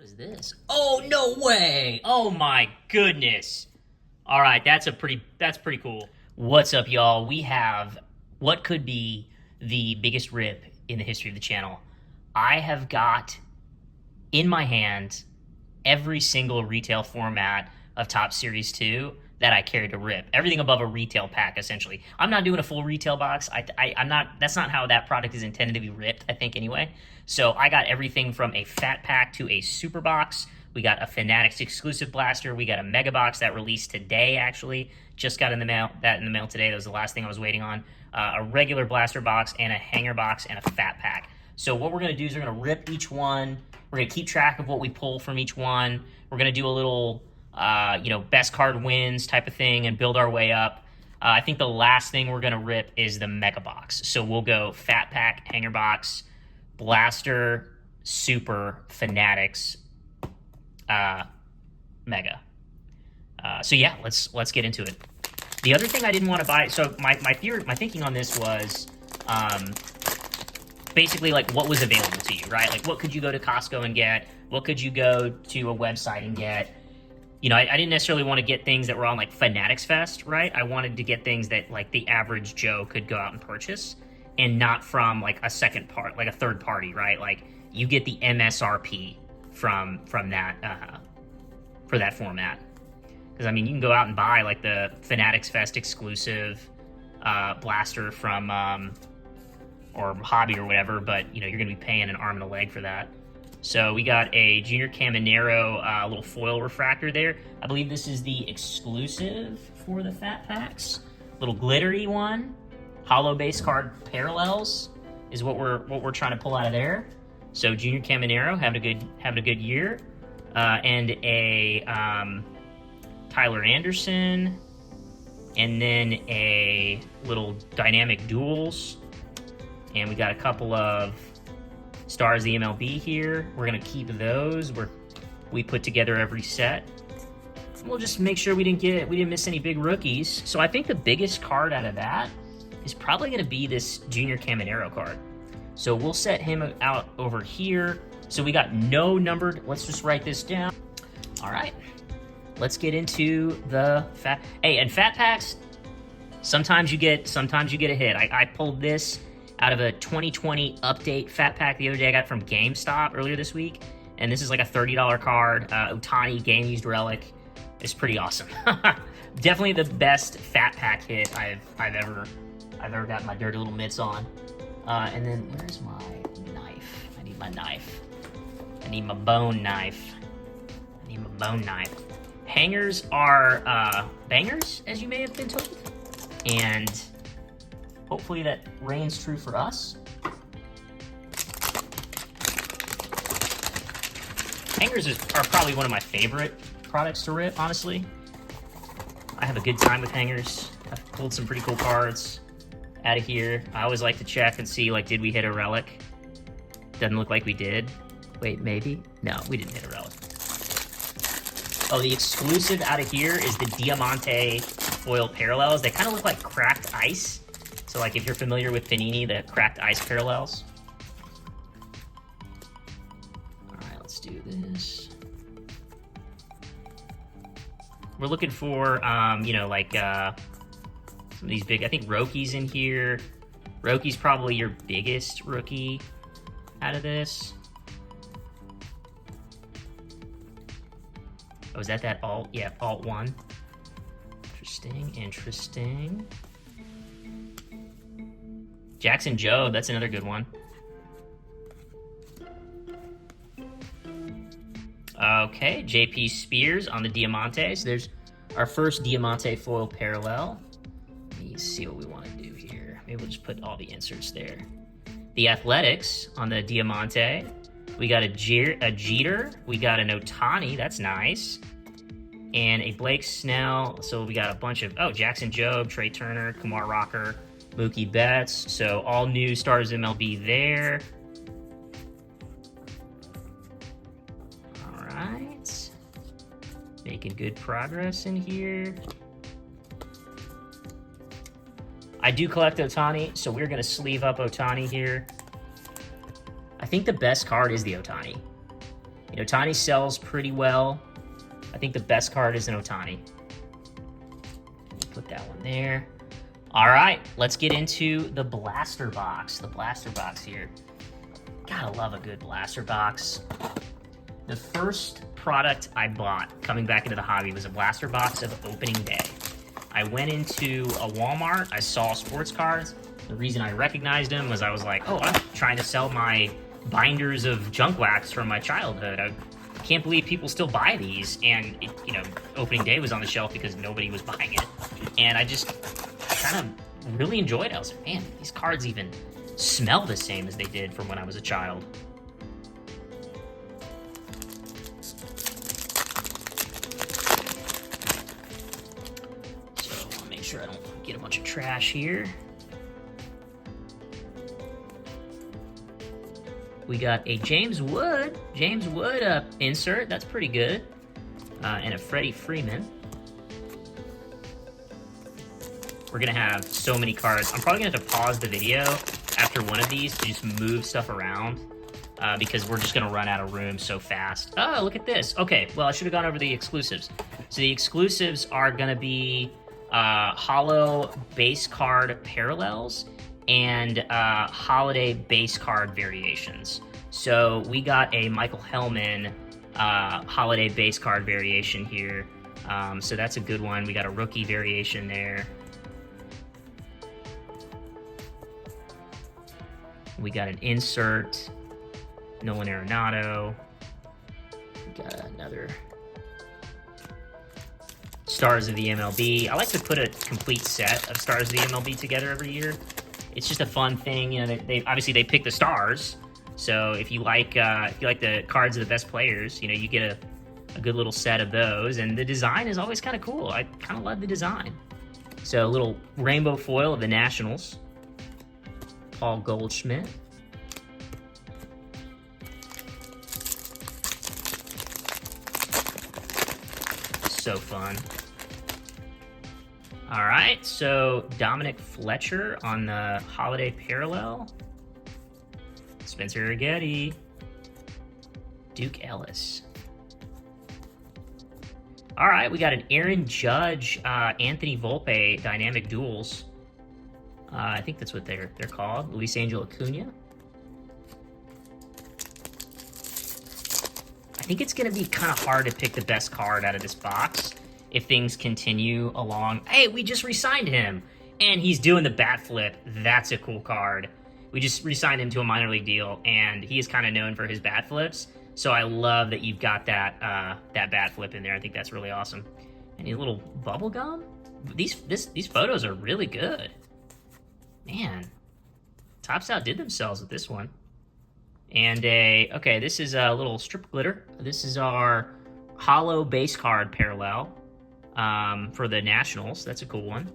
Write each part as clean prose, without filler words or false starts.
is this? Oh, no way! Oh my goodness. All right, that's pretty cool. What's up, y'all? We have what could be the biggest rip in the history of the channel. I have got in my hand every single retail format of Top Series 2 that I carry to rip. Everything above a retail pack, essentially. I'm not doing a full retail box. I'm not. That's not how that product is intended to be ripped, I think, anyway. So I got everything from a fat pack to a super box. We got a Fanatics Exclusive blaster. We got a mega box that released today, actually. Just got in the mail today. That was the last thing I was waiting on. A regular blaster box and a hanger box and a fat pack. So what we're going to do is we're going to rip each one. We're going to keep track of what we pull from each one. We're going to do a little, best card wins type of thing and build our way up. I think the last thing we're going to rip is the mega box. So we'll go fat pack, hanger box, blaster, super, Fanatics, mega. So yeah, let's get into it. The other thing I didn't want to buy, so my thinking on this was basically like what was available to you, right? Like what could you go to Costco and get? What could you go to a website and get? You know, I didn't necessarily want to get things that were on like Fanatics Fest, right? I wanted to get things that like the average Joe could go out and purchase and not from like a third party, right? Like you get the MSRP from that for that format. Because I mean, you can go out and buy like the Fanatics Fest exclusive blaster from or Hobby or whatever, but you know, you're gonna be paying an arm and a leg for that. So we got a Junior Caminero little foil refractor there. I believe this is the exclusive for the fat packs. Little glittery one. Hollow base card parallels is what we're trying to pull out of there. So Junior Caminero having a good year, and a Tyler Anderson, and then a little dynamic duels, and we got a couple of Stars of the MLB here. We're gonna keep those. We put together every set. We'll just make sure we didn't miss any big rookies. So I think the biggest card out of that is probably gonna be this Junior Caminero card. So we'll set him out over here. So we got no numbered. Let's just write this down. All right. Let's get into the fat. Hey, and fat packs, sometimes you get a hit. I pulled this out of a 2020 update fat pack the other day. I got from GameStop earlier this week, and this is like a $30 card. Ohtani game used relic. It's pretty awesome. Definitely the best fat pack hit I've ever got my dirty little mitts on. And then where's my knife? I need my knife. I need my bone knife. Hangers are bangers, as you may have been told, and hopefully that reigns true for us. Hangers are probably one of my favorite products to rip, honestly. I have a good time with hangers. I've pulled some pretty cool cards out of here. I always like to check and see, like, did we hit a relic? Doesn't look like we did. Wait, maybe? No, we didn't hit a relic. Oh, the exclusive out of here is the Diamante foil parallels. They kind of look like cracked ice. So like if you're familiar with Panini, the cracked ice parallels. All right, let's do this. We're looking for, some of these big, I think Roki's in here. Roki's probably your biggest rookie out of this. Oh, is that alt? Yeah, alt 1. Interesting. Jackson Joe, that's another good one. Okay, JP Spears on the Diamante. So there's our first Diamante foil parallel. Let me see what we want to do here. Maybe we'll just put all the inserts there. The Athletics on the Diamante. We got a Jeter. We got an Ohtani. That's nice. And a Blake Snell. So we got a bunch of, Jackson Jobe, Trey Turner, Kumar Rocker, Mookie Betts. So all new Stars MLB there. All right. Making good progress in here. I do collect Ohtani, so we're going to sleeve up Ohtani here. I think the best card is the Ohtani. Ohtani sells pretty well. I think the best card is an Ohtani. Put that one there. All right, let's get into the blaster box. The blaster box here. Gotta love a good blaster box. The first product I bought coming back into the hobby was a blaster box of opening day. I went into a Walmart, I saw sports cards. The reason I recognized them was I was like, oh, I'm trying to sell my binders of junk wax from my childhood. I can't believe people still buy these. And, opening day was on the shelf because nobody was buying it. And I just kind of really enjoyed it. I was like, man, these cards even smell the same as they did from when I was a child. So I want to make sure I don't get a bunch of trash here. We got a James Wood insert. That's pretty good. And a Freddie Freeman. We're going to have so many cards. I'm probably going to have to pause the video after one of these to just move stuff around because we're just going to run out of room so fast. Oh, look at this. Okay, well, I should have gone over the exclusives. So the exclusives are going to be holo base card parallels and holiday base card variations. So we got a Michael Hellman holiday base card variation here. So that's a good one. We got a rookie variation there. We got an insert, Nolan Arenado. We got another Stars of the MLB. I like to put a complete set of Stars of the MLB together every year. It's just a fun thing. They obviously they pick the stars. So if you like the cards of the best players, you get a good little set of those. And the design is always kind of cool. I kind of love the design. So a little rainbow foil of the Nationals. Paul Goldschmidt. So fun. All right, so Dominic Fletcher on the holiday parallel. Spencer Urgetti. Duke Ellis. All right, we got an Aaron Judge, Anthony Volpe dynamic duels. I think that's what they're called. Luis Angel Acuna. I think it's going to be kind of hard to pick the best card out of this box if things continue along. Hey, we just re-signed him, and he's doing the bat flip. That's a cool card. We just re-signed him to a minor league deal, and he is kind of known for his bat flips. So I love that you've got that bat flip in there. I think that's really awesome. And a little bubble gum. These photos are really good. Man, Topps outdid themselves with this one. And okay, this is a little strip glitter. This is our holo base card parallel for the Nationals. That's a cool one.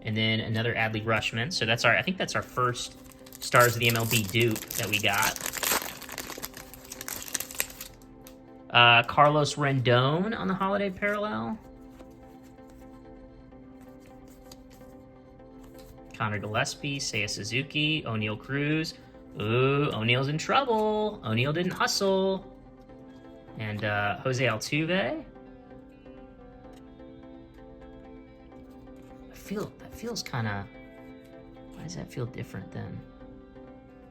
And then another Adley Rutschman. So I think that's our first Stars of the MLB dupe that we got. Carlos Rendon on the holiday parallel. Connor Gillespie, Seiya Suzuki, O'Neal Cruz. Ooh, O'Neal's in trouble. O'Neal didn't hustle. And Jose Altuve. That feels kind of... Why does that feel different then?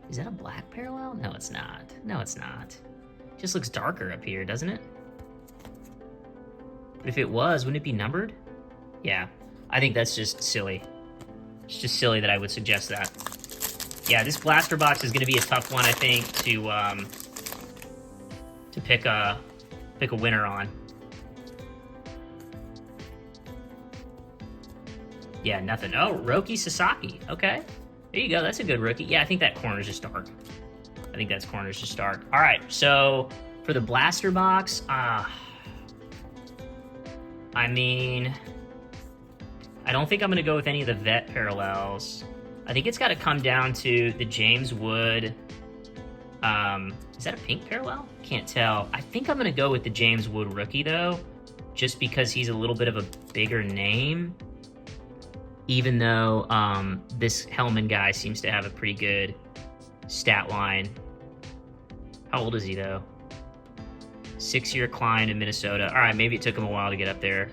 Is that a black parallel? No, it's not. No, it's not. It just looks darker up here, doesn't it? But if it was, wouldn't it be numbered? Yeah, I think that's just silly. It's just silly that I would suggest that. Yeah, this blaster box is going to be a tough one, I think, to pick a winner on. Yeah, nothing. Oh, Roki Sasaki. Okay, there you go. That's a good rookie. Yeah, I think that corner's just dark. I think that corner's just dark. All right, so for the blaster box, I mean, I don't think I'm going to go with any of the vet parallels. I think it's got to come down to the James Wood. Is that a pink parallel? Can't tell. I think I'm going to go with the James Wood rookie, though, just because he's a little bit of a bigger name. Even though this Hellman guy seems to have a pretty good stat line. How old is he, though? 6-year client in Minnesota. All right, maybe it took him a while to get up there.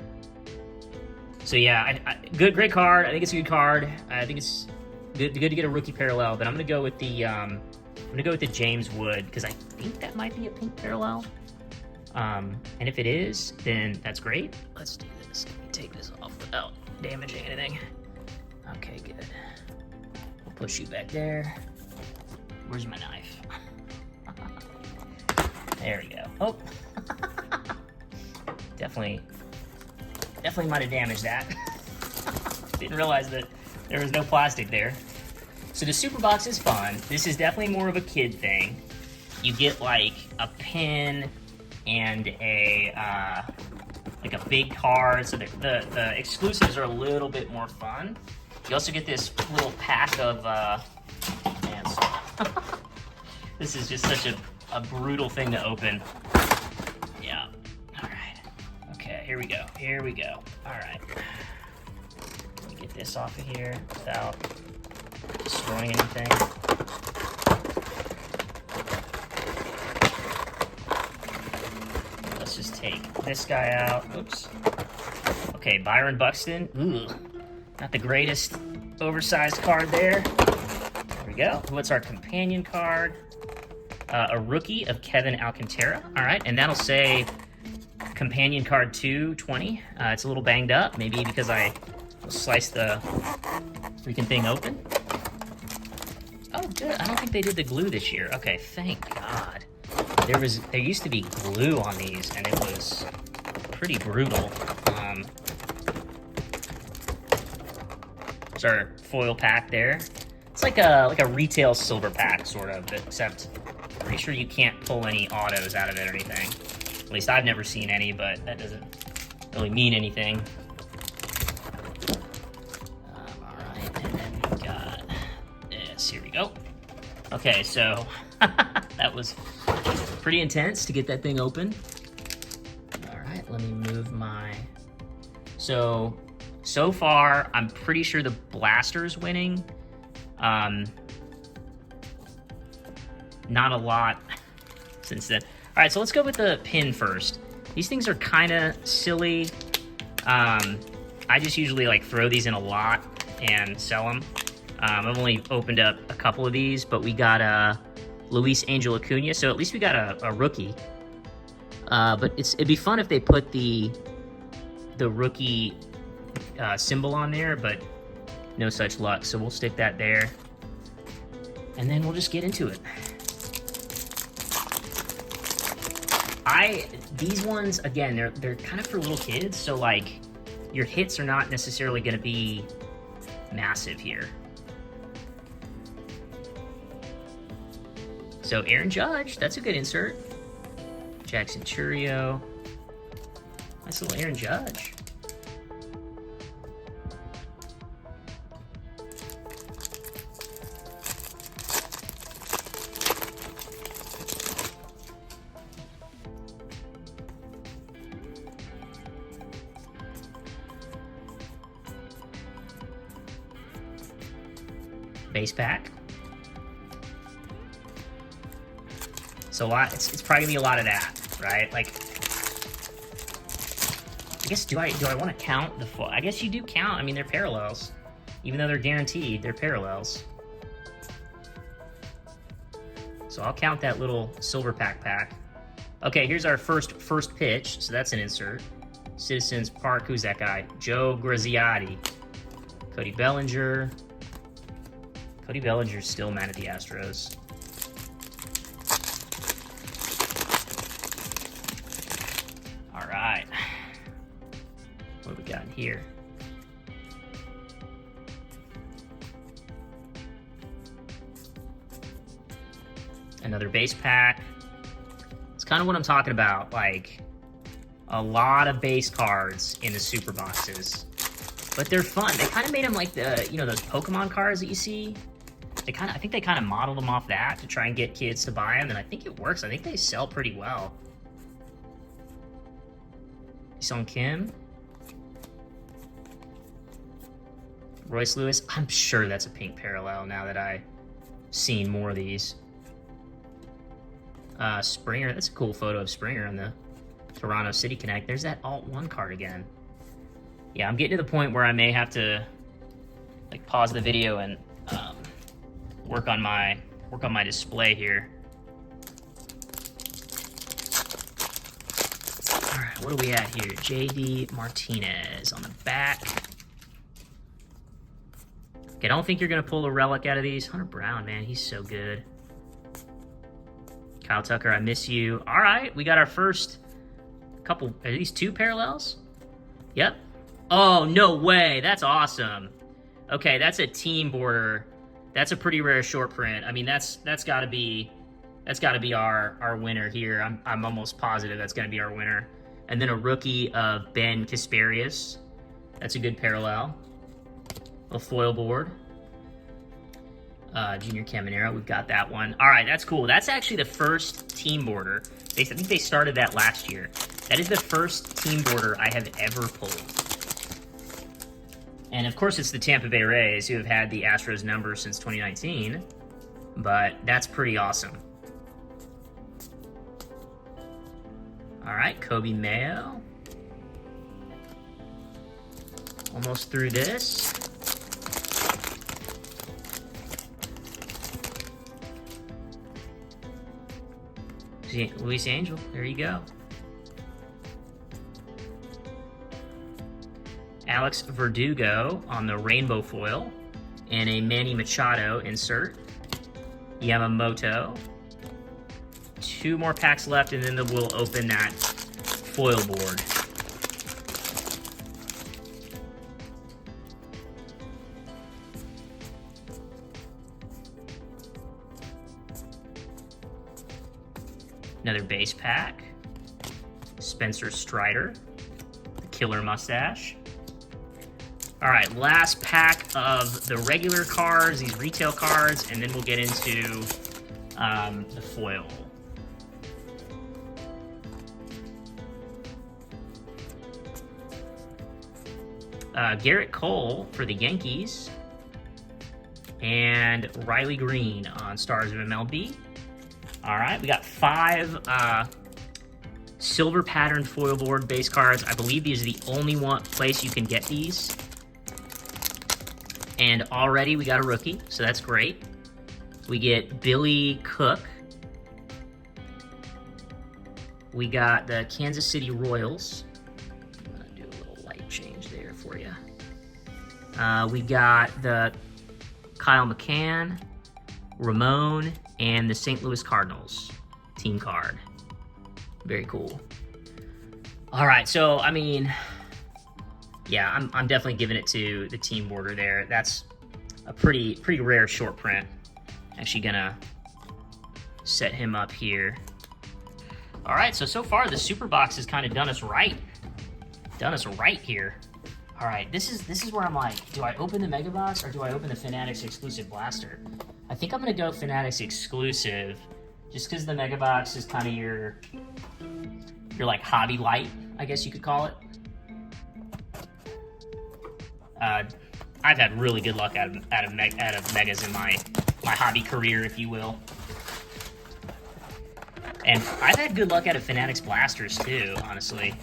So yeah, great card. I think it's a good card. I think it's good to get a rookie parallel. But I'm gonna go with the James Wood because I think that might be a pink parallel. And if it is, then that's great. Let's do this. Let me take this off without damaging anything. Okay, good. I'll push you back there. Where's my knife? There we go. Oh, definitely might have damaged that. Didn't realize that there was no plastic there. So the Superbox is fun. This is definitely more of a kid thing. You get like a pin and a like a big card. So the exclusives are a little bit more fun. You also get this little pack of man, this is just such a brutal thing to open. Yeah. All right. Okay, here we go. Here we go. All right. Let me get this off of here without destroying anything. Let's just take this guy out. Oops. Okay, Byron Buxton. Ooh, not the greatest oversized card there. There we go. What's our companion card? A rookie of Kevin Alcantara. All right, and that'll say companion card 220. It's a little banged up, maybe because I sliced the freaking thing open. Oh, good. I don't think they did the glue this year. Okay, thank God. There used to be glue on these, and it was pretty brutal. There's our foil pack there. It's like a retail silver pack, sort of, except pretty sure you can't pull any autos out of it or anything. At least I've never seen any, but that doesn't really mean anything. Alright, and then we got this. Here we go. Okay, so that was pretty intense to get that thing open. Alright, let me move my... So far, I'm pretty sure the Blaster's winning. Not a lot since then. All right, so let's go with the pin first. These things are kind of silly. I just usually like throw these in a lot and sell them. I've only opened up a couple of these, but we got Luis Angel Acuna, so at least we got a rookie. But it'd be fun if they put the rookie symbol on there, but no such luck. So we'll stick that there, and then we'll just get into it. These ones, again, they're kind of for little kids, so like your hits are not necessarily going to be massive here. So Aaron Judge, that's a good insert. Jackson Churio. Nice little Aaron Judge. Base pack. So it's probably gonna be a lot of that, right? Like, I guess do I want to count the full? I guess you do count. I mean, they're parallels, even though they're guaranteed. They're parallels. So I'll count that little silver pack. Okay, here's our first pitch. So that's an insert. Citizens Park. Who's that guy? Joe Graziati. Cody Bellinger. Cody Bellinger's still mad at the Astros. All right. What do we got in here? Another base pack. It's kind of what I'm talking about. Like, a lot of base cards in the super boxes. But they're fun. They kind of made them like the, those Pokemon cards that you see. I think they kind of modeled them off that to try and get kids to buy them, and I think it works. I think they sell pretty well. Sung Kim. Royce Lewis. I'm sure that's a pink parallel now that I've seen more of these. Springer. That's a cool photo of Springer on the Toronto City Connect. There's that Alt 1 card again. Yeah, I'm getting to the point where I may have to like pause the video and work on my display here. All right, what do we at here? JD Martinez on the back. Okay, I don't think you're gonna pull a relic out of these. Hunter Brown, man, he's so good. Kyle Tucker, I miss you. All right, we got our first couple, are these 2 parallels? Yep. Oh, no way, that's awesome. Okay, that's a team border. That's a pretty rare short print. I mean, that's gotta be our winner here. I'm almost positive that's gonna be our winner. And then a rookie of Ben Kasparius. That's a good parallel. A foil board. Junior Caminero, we've got that one. All right, that's cool. That's actually the first team border. I think they started that last year. That is the first team border I have ever pulled. And of course, it's the Tampa Bay Rays who have had the Astros number since 2019. But that's pretty awesome. All right, Kobe Mayo. Almost through this. Luis Angel, there you go. Alex Verdugo on the rainbow foil, and a Manny Machado insert. Yamamoto. 2 more packs left, and then we'll open that foil board. Another base pack. Spencer Strider, the killer mustache. All right, last pack of the regular cards, these retail cards, and then we'll get into the foil. Garrett Cole for the Yankees, and Riley Green on Stars of MLB. All right, we got 5 silver patterned foil board base cards. I believe these are the only place you can get these. And already we got a rookie, so that's great. We get Billy Cook. We got the Kansas City Royals. I'm gonna do a little light change there for you. We got the Kyle McCann, Ramon, and the St. Louis Cardinals team card. Very cool. All right, so I mean, yeah, I'm definitely giving it to the team border there. That's a pretty rare short print. Actually gonna set him up here. All right, so far the Superbox has kind of done us right. Done us right here. All right, this is where I'm like, do I open the Mega Box or do I open the Fanatics Exclusive Blaster? I think I'm gonna go Fanatics Exclusive, just because the Mega Box is kind of your like hobby light, I guess you could call it. I've had really good luck out of Megas in my hobby career, if you will. And I've had good luck out of Fanatics Blasters too, honestly.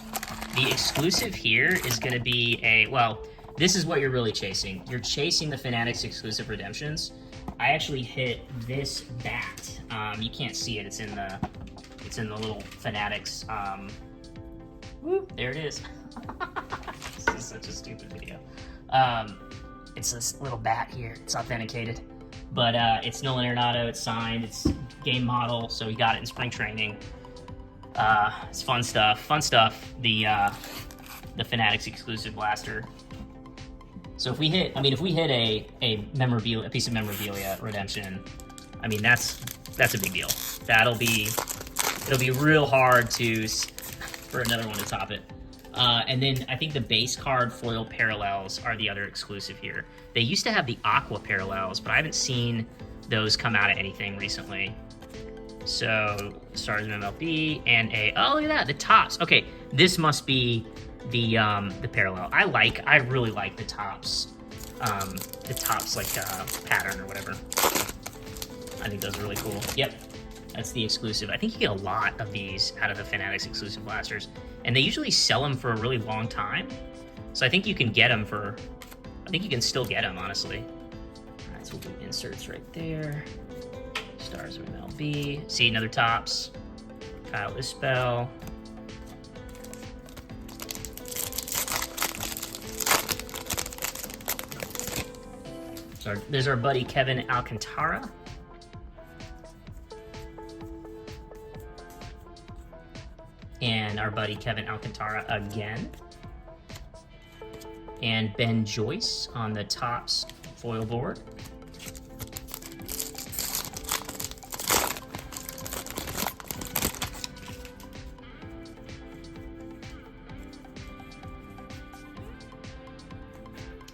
The exclusive here is going to be well, this is what you're really chasing. You're chasing the Fanatics Exclusive Redemptions. I actually hit this bat. You can't see it. It's in the little Fanatics. Whoop, there it is. This is such a stupid video. It's this little bat here. It's authenticated, but it's Nolan Arenado. It's signed. It's game model, so we got it in spring training. It's fun stuff. Fun stuff. The Fanatics Exclusive Blaster. So if we hit a piece of memorabilia redemption, I mean that's a big deal. It'll be real hard for another one to top it. And then I think the base card foil parallels are the other exclusive here. They used to have the aqua parallels, but I haven't seen those come out of anything recently. So Stars of MLB and oh look at that, the tops. Okay, this must be the parallel. I really like the tops. The tops like pattern or whatever. I think those are really cool. Yep. That's the exclusive. I think you get a lot of these out of the Fanatics Exclusive Blasters, and they usually sell them for a really long time. So I think you can get them for, I think you can still get them, honestly. All right, so we'll do inserts right there. Stars of MLB. See, another Topps. Kyle Isbell. So there's our buddy Kevin Alcantara. And our buddy Kevin Alcantara again. And Ben Joyce on the Topps foil board.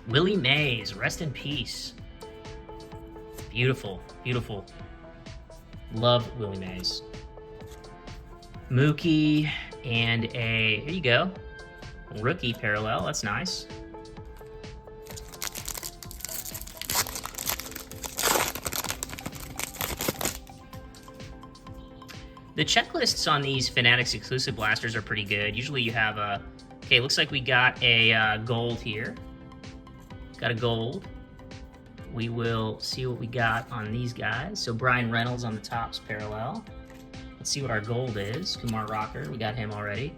Willie Mays, rest in peace. Beautiful, beautiful. Love Willie Mays. Mookie and a, here you go, rookie parallel, that's nice. The checklists on these Fanatics Exclusive Blasters are pretty good. Usually you have a, okay, looks like we got a gold here. Got a gold. We will see what we got on these guys. So Brian Reynolds on the Topps parallel. Let's see what our gold is. Kumar Rocker, we got him already.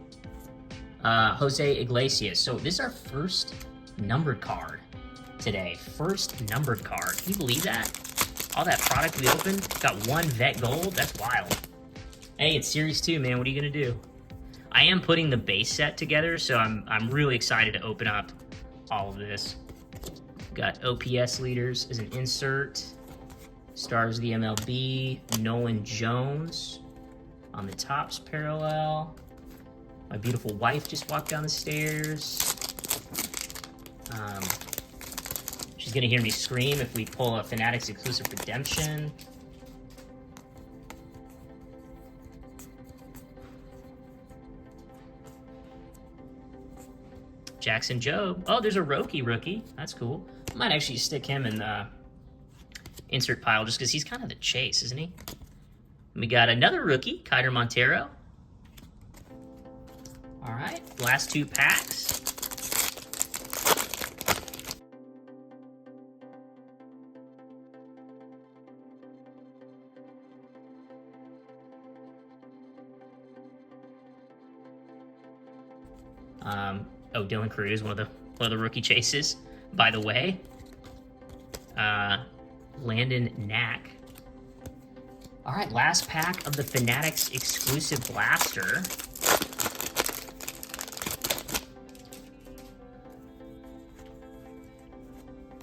Jose Iglesias. So this is our first numbered card today. First numbered card. Can you believe that? All that product we opened, got one vet gold. That's wild. Hey, it's Series 2, man. What are you gonna do? I am putting the base set together, so I'm really excited to open up all of this. Got OPS leaders as an insert. Stars of the MLB. Nolan Jones on the Topps parallel. My beautiful wife just walked down the stairs. She's gonna hear me scream if we pull a Fanatics Exclusive Redemption. Jackson Jobe. Oh, there's a Roki rookie. That's cool. I might actually stick him in the insert pile just because he's kind of the chase, isn't he? We got another rookie, Kyder Montero. All right, last two packs. Oh, Dylan Cruz, one of the rookie chases, by the way. Landon Knack. All right, last pack of the Fanatics Exclusive Blaster.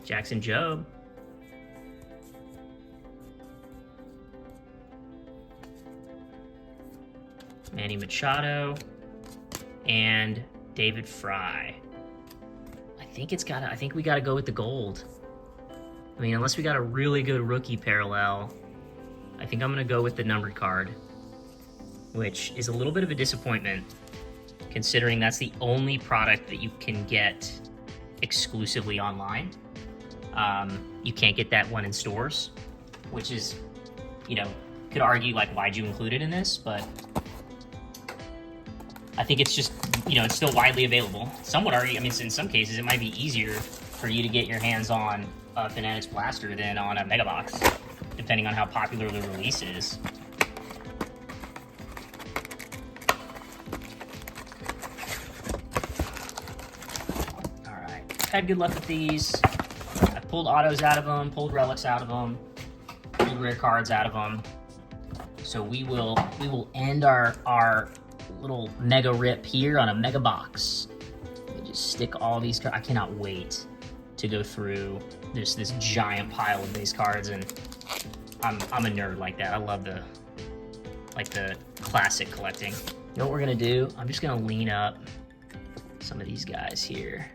Jackson Jobe. Manny Machado. And David Fry. I think we gotta go with the gold. I mean, unless we got a really good rookie parallel, I think I'm gonna go with the numbered card, which is a little bit of a disappointment considering that's the only product that you can get exclusively online. You can't get that one in stores, which is, you know, could argue like, why'd you include it in this? But I think it's just, you know, it's still widely available. Some would argue, I mean, in some cases, it might be easier for you to get your hands on a Fanatics Blaster than on a Mega Box, depending on how popular the release is. All right, had good luck with these. I pulled autos out of them, pulled relics out of them, pulled rare cards out of them. So we will end our little mega rip here on a Mega Box. Let me just stick all these cards. I cannot wait to go through this giant pile of base cards, and I'm a nerd like that. I love the classic collecting. You know what we're gonna do? I'm just gonna lean up some of these guys here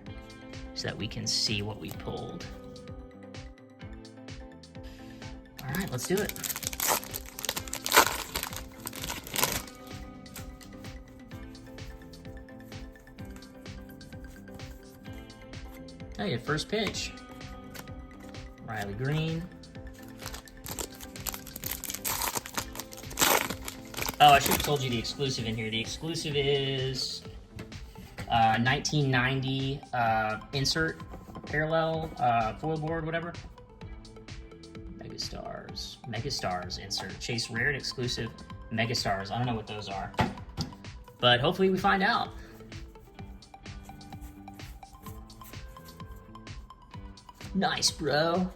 so that we can see what we pulled. All right, let's do it. Hey, first pitch. Riley Green. Oh, I should have told you the exclusive in here. The exclusive is 1990 insert parallel foil board, whatever. Megastars insert. Chase rare and exclusive Megastars. I don't know what those are, but hopefully we find out. Nice, bro.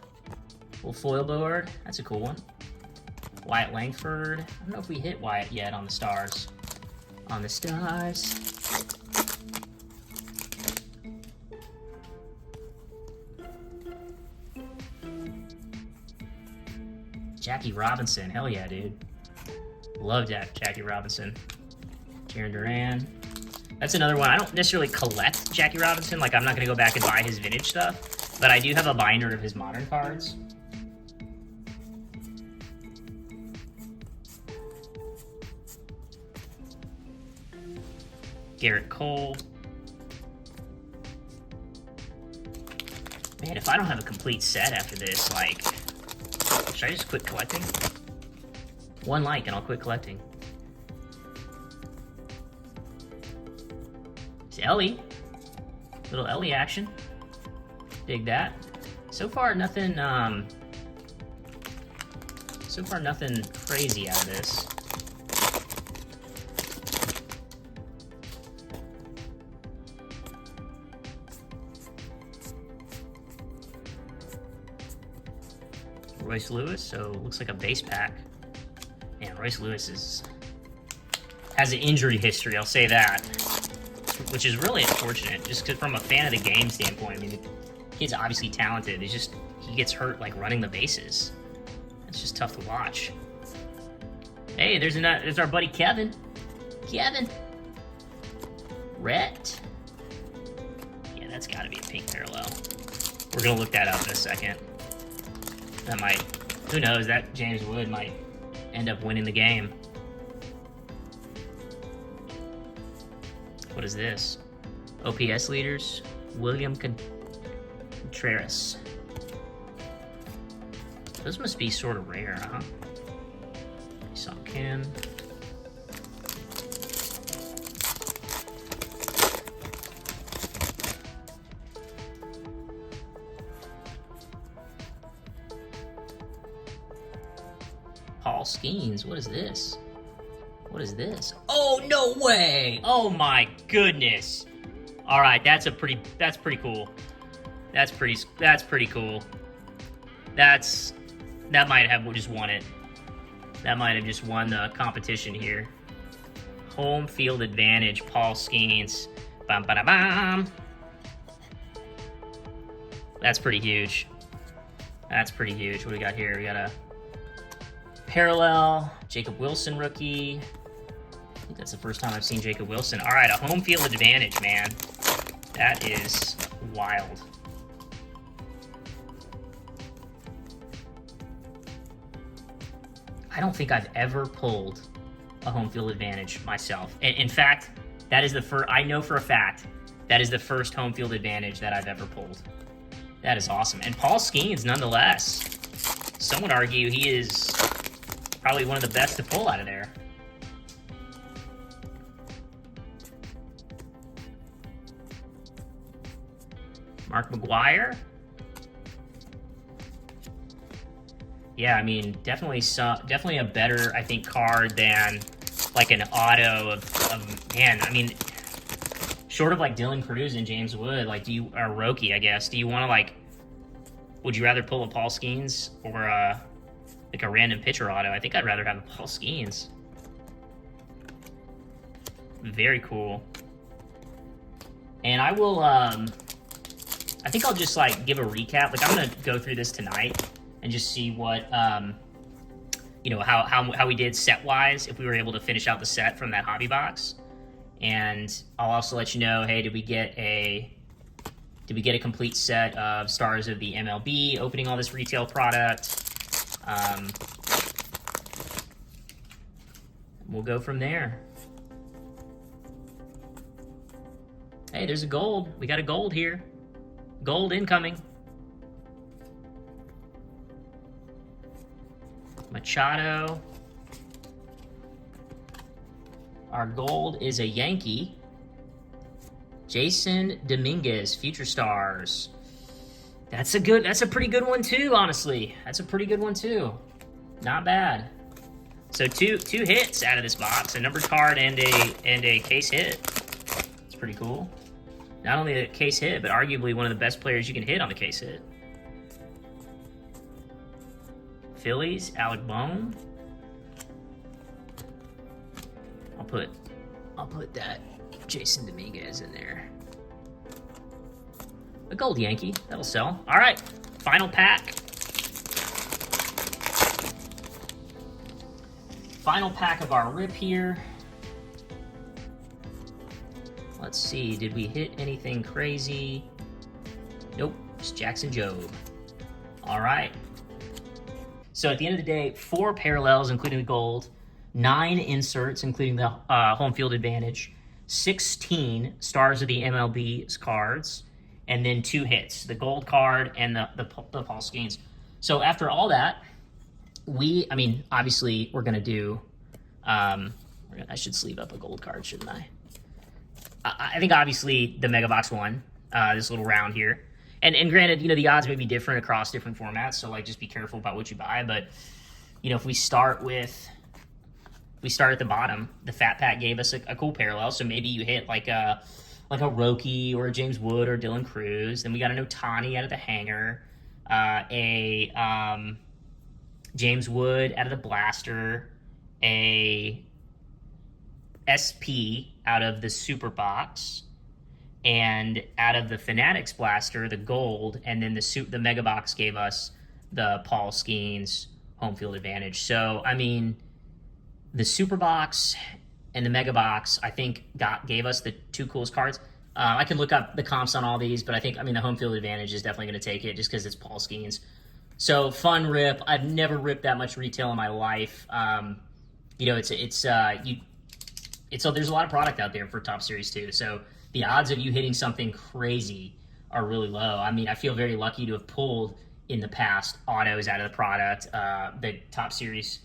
Little foil board. That's a cool one. Wyatt Langford. I don't know if we hit Wyatt yet on the stars. On the stars. Jackie Robinson. Hell yeah, dude. Love that, Jackie Robinson. Jaron Duran. That's another one. I don't necessarily collect Jackie Robinson. Like, I'm not going to go back and buy his vintage stuff. But I do have a binder of his modern cards. Garrett Cole. Man, if I don't have a complete set after this, like, should I just quit collecting? One like and I'll quit collecting. It's Ellie. Little Ellie action. Dig that. So far, nothing crazy out of this. Royce Lewis, so looks like a base pack. Man, Royce Lewis has an injury history, I'll say that. Which is really unfortunate, just because from a fan of the game standpoint, I mean, the kid's obviously talented, he gets hurt like running the bases. It's just tough to watch. Hey, there's our buddy Kevin. Kevin. Rhett. Yeah, that's gotta be a pink parallel. We're gonna look that up in a second. That might, who knows, that James Wood might end up winning the game. What is this? OPS leaders, William Contreras. Those must be sort of rare, huh? Song Kim. Paul Skeens, what is this? What is this? Oh, no way! Oh my goodness! All right, that's pretty cool. That's pretty cool. That might have just won it. That might have just won the competition here. Home field advantage, Paul Skeens. Bam, ba, da, bam. That's pretty huge. That's pretty huge. What do we got here? We got a parallel, Jacob Wilson rookie. I think that's the first time I've seen Jacob Wilson. All right, a home field advantage, man. That is wild. I don't think I've ever pulled a home field advantage myself. In fact, that is the first, I know for a fact, that is the first home field advantage that I've ever pulled. That is awesome. And Paul Skeens, nonetheless, some would argue he is probably one of the best to pull out of there. Mark McGuire. Yeah, I mean, definitely a better, I think, card than like an auto of man. I mean, short of like Dylan Cruz and James Wood, like or Roki, I guess. Do you want to like? Would you rather pull a Paul Skeens or like a random pitcher auto? I think I'd rather have a Paul Skeens. Very cool. And I will. I think I'll just like give a recap. Like I'm gonna go through this tonight and just see what you know, how we did set wise, if we were able to finish out the set from that hobby box. And I'll also let you know, hey, did we get a complete set of stars of the MLB opening all this retail product? We'll go from there. Hey, there's a gold. We got a gold here. Gold incoming. Machado. Our gold is a Yankee. Jason Dominguez, Future Stars. That's a pretty good one too, honestly. That's a pretty good one too. Not bad. So two hits out of this box, a numbered card and a case hit. It's pretty cool. Not only a case hit, but arguably one of the best players you can hit on the case hit. Phillies, Alec Bohm. I'll put that Jason Dominguez in there. A gold Yankee, that'll sell. All right, final pack. Final pack of our rip here. Let's see, did we hit anything crazy? Nope, just Jackson Jobe. All right. So at the end of the day, 4 parallels, including the gold, 9 inserts, including the home field advantage, 16 stars of the MLB's cards, and then 2 hits, the gold card and the Paul Skeens. So after all that, obviously we're gonna do, I should sleeve up a gold card, shouldn't I? I think obviously the Mega Box won, this little round here. And granted, the odds may be different across different formats, so like just be careful about what you buy. But if we start at the bottom, the Fat Pack gave us a cool parallel. So maybe you hit like a Roki or a James Wood or Dylan Cruz. Then we got an Ohtani out of the hanger, a James Wood out of the blaster, a SP out of the Superbox, and out of the Fanatics blaster, the gold, and then the Mega Box gave us the Paul Skeens home field advantage. So, the Superbox and the Mega Box, I think, gave us the 2 coolest cards. I can look up the comps on all these, but I think, the home field advantage is definitely going to take it just because it's Paul Skeens. So, fun rip. I've never ripped that much retail in my life. There's a lot of product out there for Top Series too. So the odds of you hitting something crazy are really low. I feel very lucky to have pulled in the past autos out of the product, the Top Series,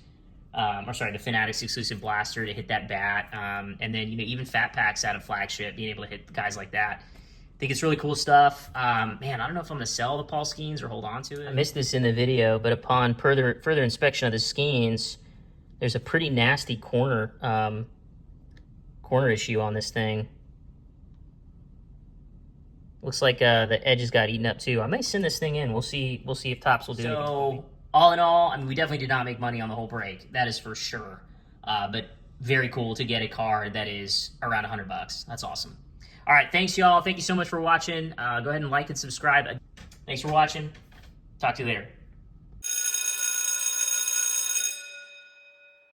the Fanatics Exclusive Blaster to hit that bat, and then even Fat Packs out of Flagship, being able to hit guys like that. I think it's really cool stuff. Man, I don't know if I'm going to sell the Paul Skeens or hold on to it. I missed this in the video, but upon further inspection of the Skeens, there's a pretty nasty corner issue on this thing. Looks like the edges got eaten up too. I may send this thing in. We'll see if Topps will do it. So all in all, we definitely did not make money on the whole break. That is for sure. But very cool to get a card that is around $100. That's awesome. All right, thanks y'all. Thank you so much for watching. Go ahead and like and subscribe. Thanks for watching. Talk to you later.